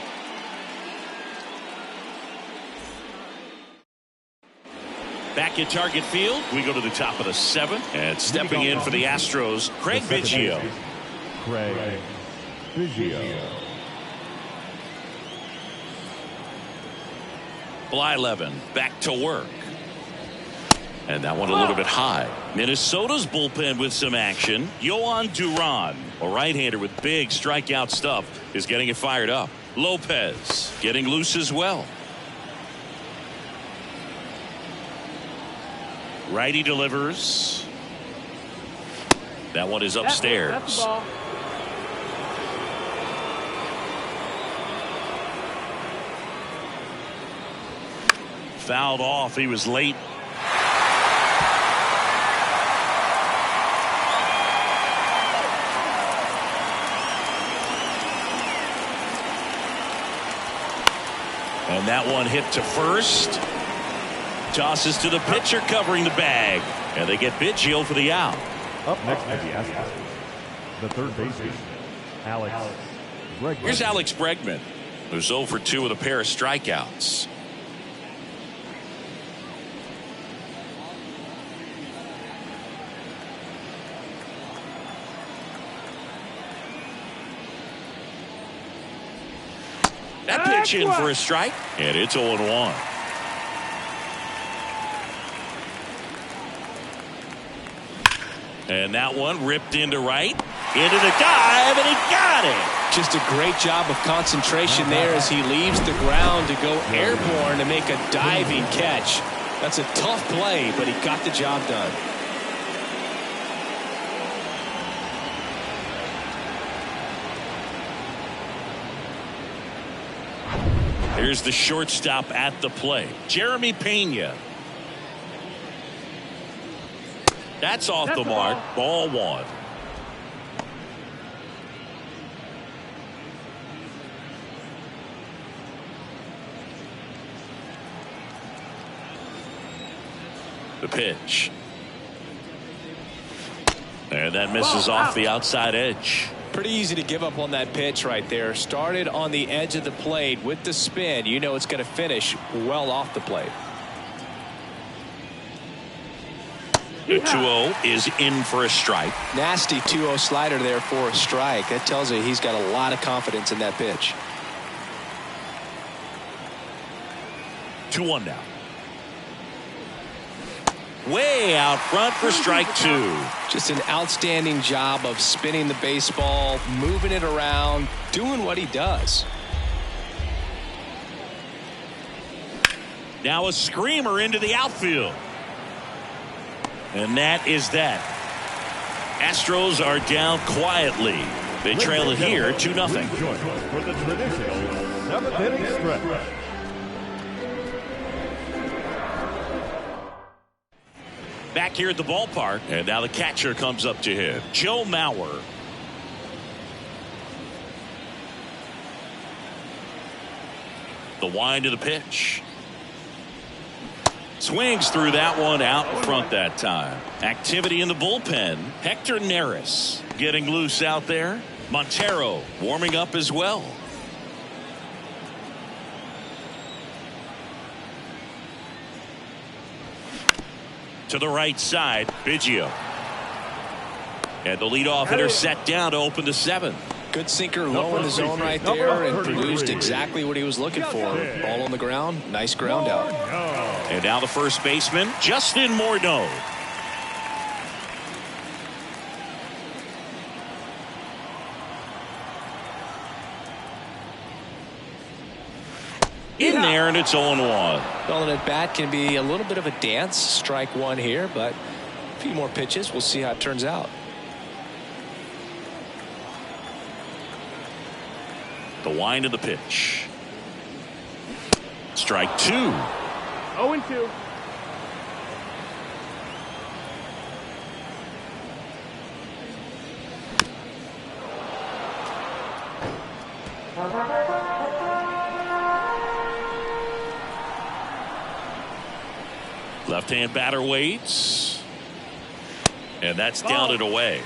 Back at Target Field, we go to the top of the 7th, and stepping in for the Astros, Craig Biggio. Craig Biggio. Blyleven back to work. And that one a little bit high. Minnesota's bullpen with some action. Yohan Duran, a right-hander with big strikeout stuff, is getting it fired up. Lopez getting loose as well. Righty delivers. That one is upstairs. That's the ball. Fouled off. He was late. And that one hit to first. Tosses to the pitcher covering the bag. And they get Biggio for the out. Up next for the Astros, the third baseman, Alex Bregman. Here's Alex Bregman, who's 0 for 2 with a pair of strikeouts. That pitch in for a strike, and it's 0-1. And that one ripped into right. Into the dive, and he got it. Just a great job of concentration there as he leaves the ground to go airborne to make a diving catch. That's a tough play, but he got the job done. Here's the shortstop at the plate, Jeremy Pena. That's off the mark. Ball one. The pitch. And that misses off the outside edge. Pretty easy to give up on that pitch right there. Started on the edge of the plate with the spin. You know it's going to finish well off the plate. The 2-0 is in for a strike. Nasty 2-0 slider there for a strike. That tells you he's got a lot of confidence in that pitch. 2-1 now. Way out front for strike two. Just an outstanding job of spinning the baseball, moving it around, doing what he does. Now a screamer into the outfield. And that is that. Astros are down quietly. They trail it here 2-0. For the traditional seventh-inning stretch. Back here at the ballpark, and now the catcher comes up to him, Joe Mauer. The wind of the pitch. Swings through that one out in front that time. Activity in the bullpen. Hector Neris getting loose out there. Montero warming up as well. To the right side, Biggio. And the leadoff hitter set down to open the seventh. Good sinker low in the zone right there and produced exactly what he was looking for. Ball on the ground, nice ground out. And now the first baseman, Justin Morneau. In there, and it's 0-1. Well, an at bat can be a little bit of a dance. Strike one here, but a few more pitches. We'll see how it turns out. The wind of the pitch. Strike two. 0-2. Left-hand batter waits. And that's down and away.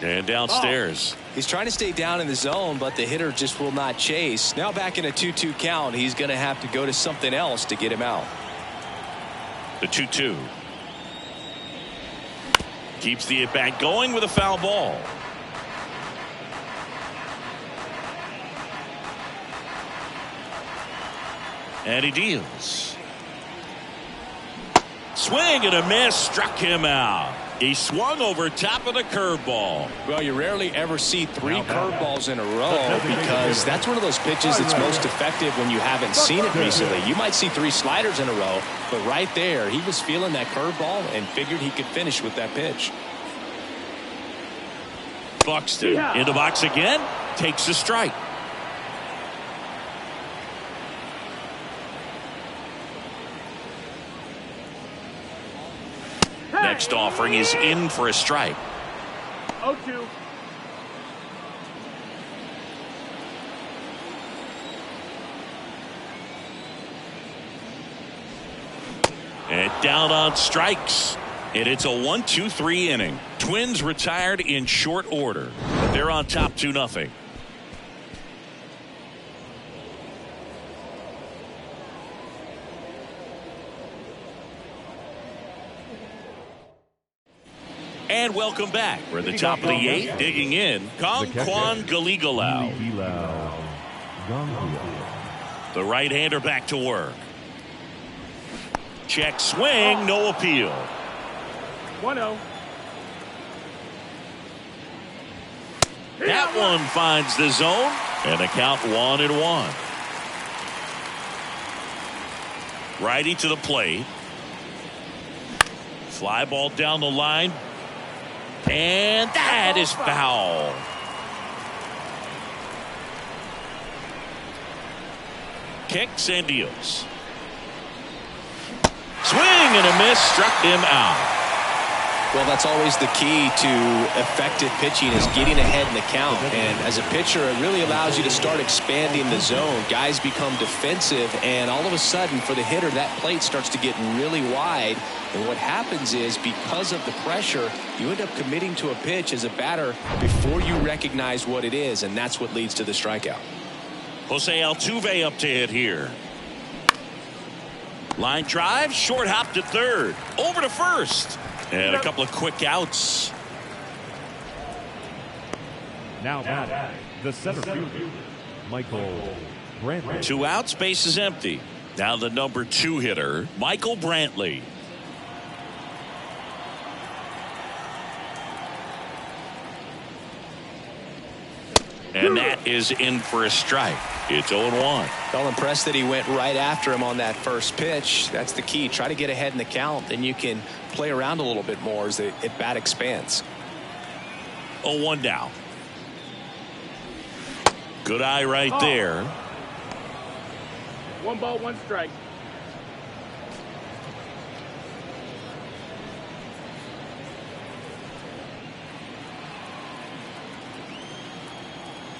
And downstairs. He's trying to stay down in the zone, but the hitter just will not chase. Now back in a 2-2 count, he's going to have to go to something else to get him out. The 2-2. Keeps the at-bat going with a foul ball. And he deals. Swing and a miss, struck him out. He swung over top of the curveball. Well, you rarely ever see three curveballs in a row because that's one of those pitches that's most effective when you haven't seen it recently. You might see three sliders in a row, but right there, he was feeling that curveball and figured he could finish with that pitch. Buxton in the box again, takes a strike. Next offering is in for a strike. 0-2. And down on strikes. And it's a 1-2-3 inning. Twins retired in short order. They're on top 2-0. And welcome back. We're at the top of the eighth. Digging in, Kwan Galigalau. The right-hander back to work. Check swing, no appeal. 1-0. That one finds the zone, and the count 1-1. Righty to the plate. Fly ball down the line. And that is foul. Kicks and deals. Swing and a miss, struck him out. Well, that's always the key to effective pitching, is getting ahead in the count. And as a pitcher, it really allows you to start expanding the zone. Guys become defensive, and all of a sudden, for the hitter, that plate starts to get really wide. And what happens is, because of the pressure, you end up committing to a pitch as a batter before you recognize what it is, and that's what leads to the strikeout. Jose Altuve up to hit here. Line drive, short hop to third, over to first. And a couple of quick outs. Now batting, the center fielder, Michael Brantley. 2 outs, base is empty. Now the number 2 hitter, Michael Brantley. And that is in for a strike. It's 0-1. Well, impressed that he went right after him on that first pitch. That's the key. Try to get ahead in the count, then you can play around a little bit more as the at bat expands. 0-1 now. Good eye right there. 1 ball, 1 strike.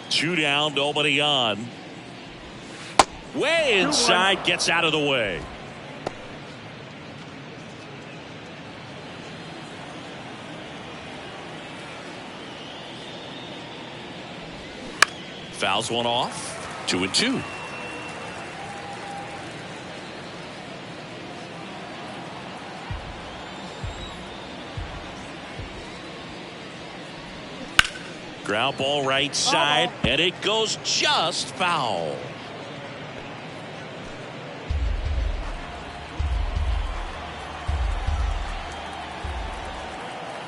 Two down, nobody on. Way inside, gets out of the way. Fouls one off. 2-2. Ground ball right side, and it goes just foul.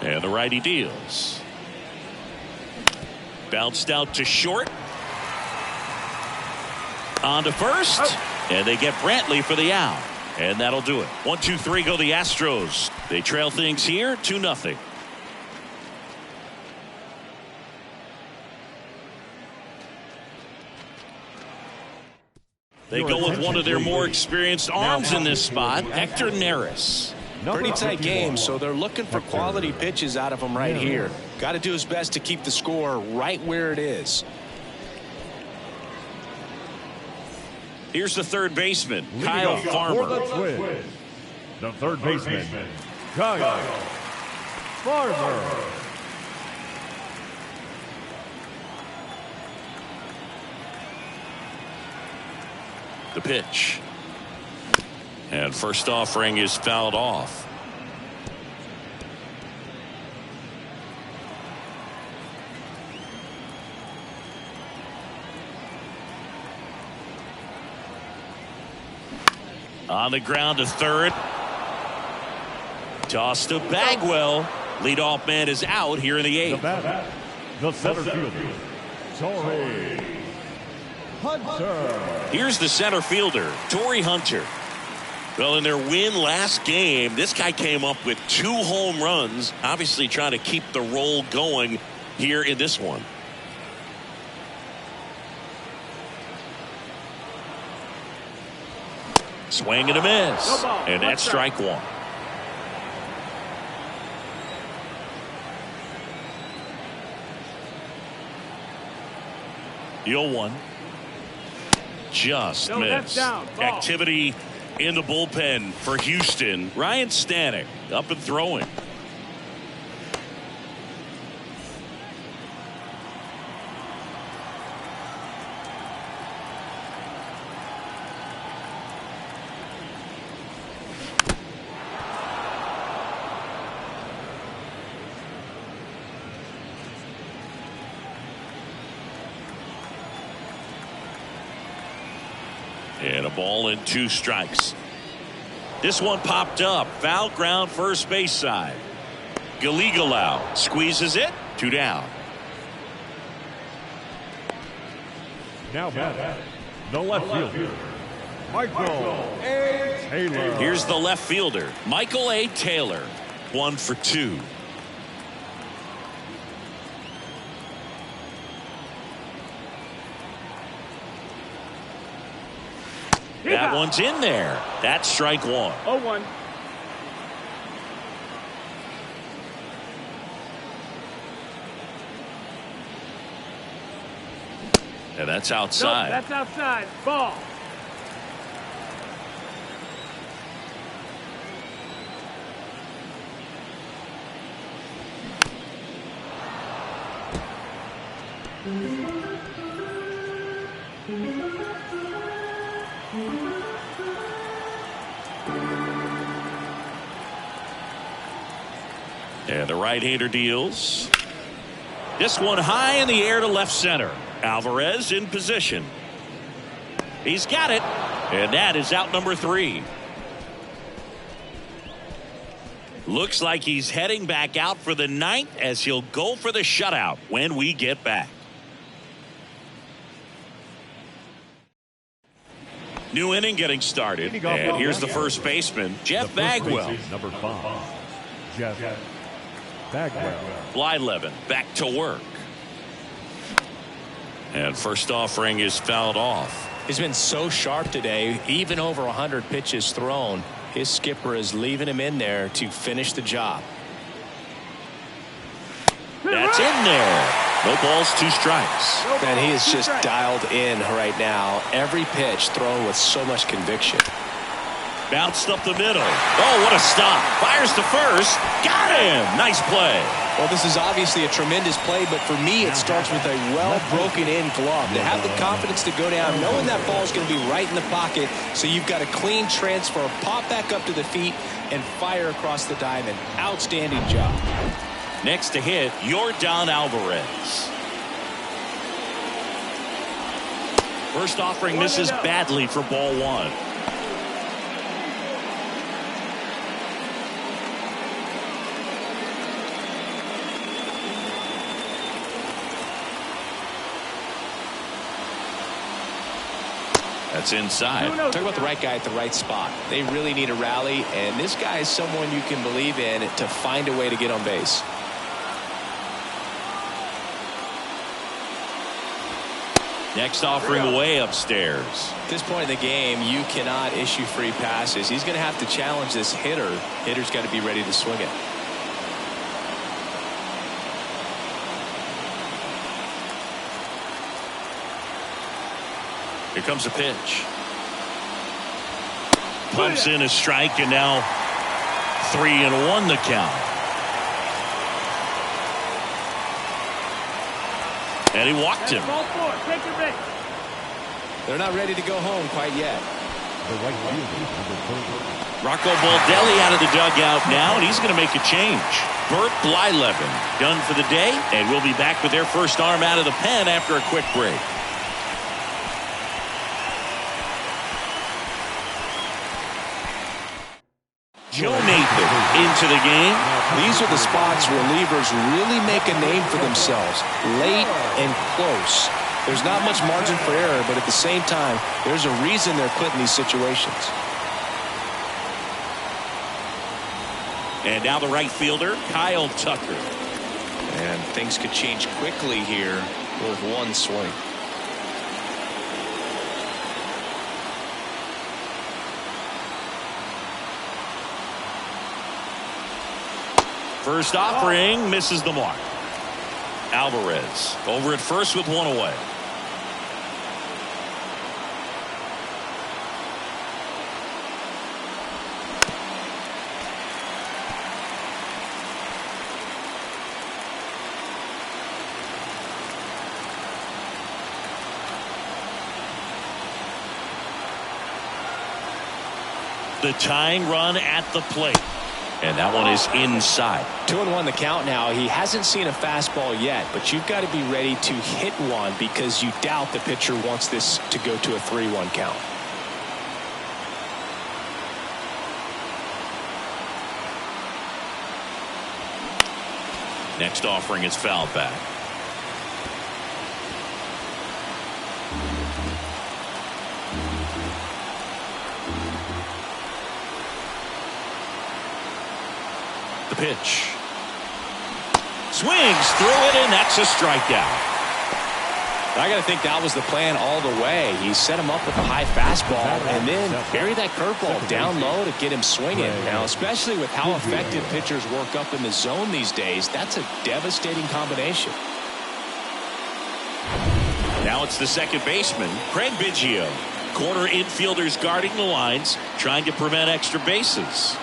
And the righty deals. Bounced out to short. On to first. And they get Brantley for the out. And that'll do it. 1-2-3 go the Astros. They trail things here 2-0. They go with one of their more experienced arms in this spot, Hector Neris. Pretty tight game, so they're looking for quality pitches out of him right here. Got to do his best to keep the score right where it is. Here's the third baseman, Kyle Farmer. The third baseman, Kyle Farmer. The pitch. And first offering is fouled off. On the ground to third. Toss to Bagwell. Leadoff man is out here in the 8th. The center fielder, Torrey Hunter. Here's the center fielder, Torrey Hunter. Well, in their win last game, this guy came up with 2 home runs, obviously trying to keep the roll going here in this one. Swing and a miss. And that's strike 1. The 0-1. Just missed. Activity in the bullpen for Houston. Ryan Stanek up and throwing. And a ball and 2 strikes. This one popped up. Foul ground first base side. Gallegos squeezes it. 2 down. Now back, the left fielder, Michael A. Taylor. Here's the left fielder, Michael A. Taylor. 1 for 2. That one's in there. That's strike 1. 0-1. And that's outside. Nope, that's outside. Ball. And the right-hander deals. This one high in the air to left center. Alvarez in position. He's got it. And that is out number 3. Looks like he's heading back out for the 9th as he'll go for the shutout when we get back. New inning getting started. And here's the first baseman, Jeff Bagwell. Number 5, Jeff Bagwell. Blyleven back to work. And first offering is fouled off. He's been so sharp today, even over 100 pitches thrown. His skipper is leaving him in there to finish the job. That's in there. No balls, 2 strikes. And he is just dialed in right now. Every pitch thrown with so much conviction. Bounced up the middle. Oh, what a stop. Fires to first. Got him. Nice play. Well, this is obviously a tremendous play, but for me, it starts with a well-broken-in glove. To have the confidence to go down, knowing that ball is going to be right in the pocket, so you've got a clean transfer, pop back up to the feet, and fire across the diamond. Outstanding job. Next to hit, Yordan Alvarez. First offering misses badly for ball 1. That's inside. Talk about the right guy at the right spot. They really need a rally, and this guy is someone you can believe in to find a way to get on base. Next offering way upstairs. At this point in the game, you cannot issue free passes. He's going to have to challenge this hitter. Hitter's got to be ready to swing it. Here comes a pitch. Pumps in a strike, and now 3-1 the count. And he walked him. Ball 4. Take your base. They're not ready to go home quite yet. The right fielder, Rocco Baldelli out of the dugout now, and he's going to make a change. Bert Blyleven done for the day, and we'll be back with their first arm out of the pen after a quick break. Joe Nathan into the game. These are the spots relievers really make a name for themselves. Late and close. There's not much margin for error, but at the same time, there's a reason they're put in these situations. And now the right fielder, Kyle Tucker. And things could change quickly here with one swing. First offering misses the mark. Alvarez over at first with 1 away. The tying run at the plate. And that one is inside. 2-1 the count now. He hasn't seen a fastball yet, but you've got to be ready to hit one because you doubt the pitcher wants this to go to a 3-1 count. Next offering is fouled back. The pitch. Swings through it, and that's a strikeout. I got to think that was the plan all the way. He set him up with a high fastball and then bury that curveball down low to get him swinging. Now, especially with how effective pitchers work up in the zone these days, that's a devastating combination. Now it's the second baseman, Craig Biggio. Corner infielders guarding the lines, trying to prevent extra bases.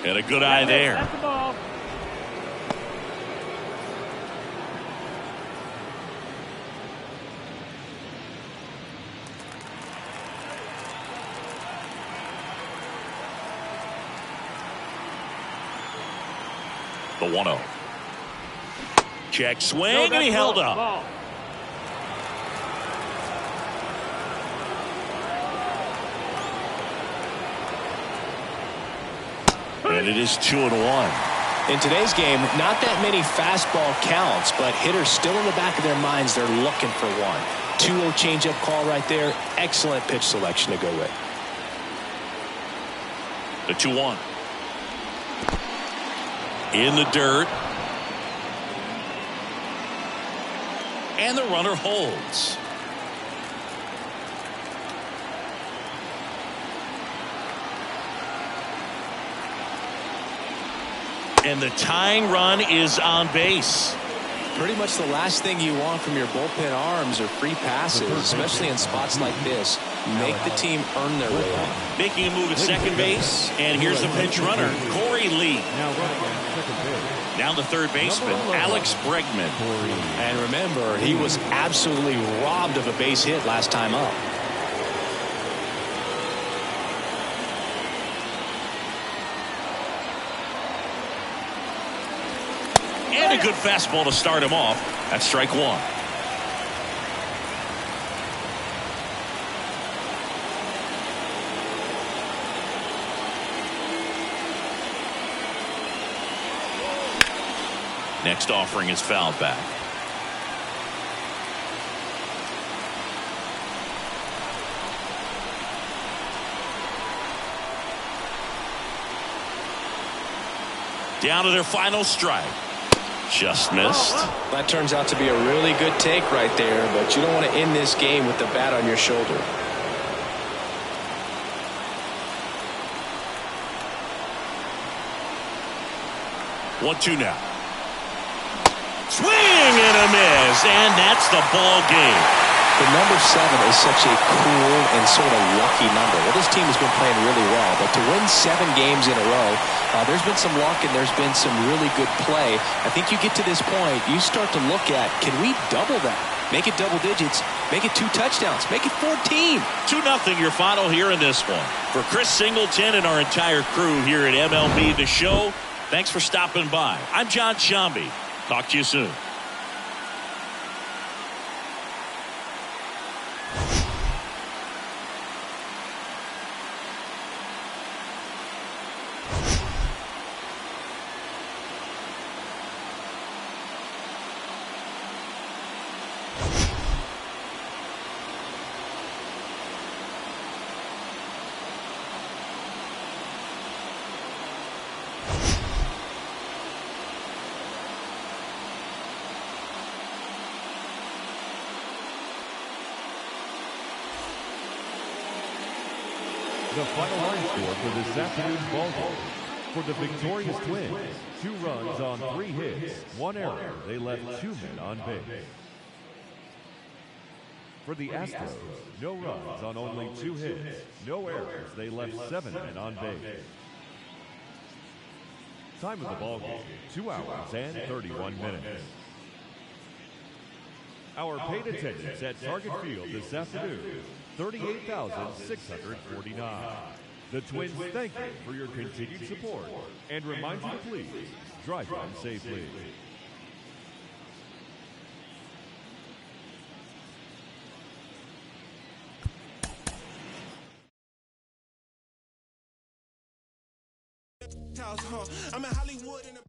And a good eye there. That's the ball. The 1-0. Check swing, and he held up. Ball. And it is 2-1. In today's game, not that many fastball counts, but hitters still in the back of their minds, they're looking for one. 2-0 changeup call right there. Excellent pitch selection to go with. The 2-1. In the dirt. And the runner holds. And the tying run is on base. Pretty much the last thing you want from your bullpen arms are free passes, especially in spots like this. Make the team earn their way on. Making a move at second base. And here's the pinch runner, Corey Lee. Now the third baseman, Alex Bregman. And remember, he was absolutely robbed of a base hit last time up. And a good fastball to start him off. That's strike one. Next offering is fouled back. Down to their final strike. Just missed. That turns out to be a really good take right there, but you don't want to end this game with the bat on your shoulder. 1-2 now. Swing and a miss, and that's the ball game. The number 7 is such a cool and sort of lucky number. Well, this team has been playing really well, but to win 7 games in a row, there's been some luck and there's been some really good play. I think you get to this point, you start to look at, can we double that? Make it double digits, make it 2 touchdowns, make it 14. 2-0 your final here in this one. For Chris Singleton and our entire crew here at MLB The Show, thanks for stopping by. I'm John Shambi. Talk to you soon. The final line score for this afternoon's ball game. For the victorious Twins, 2 runs on 3 hits, 1 error. They left 2 men on base. For the Astros, no runs on only 2 hits, no errors. They left 7 men on base. Time of the ball game, 2 hours and 31 minutes. Our paid attendance at Target Field this afternoon, 38,649. The Twins thank you for your continued support and remind you to please drive home safely. I'm in Hollywood in a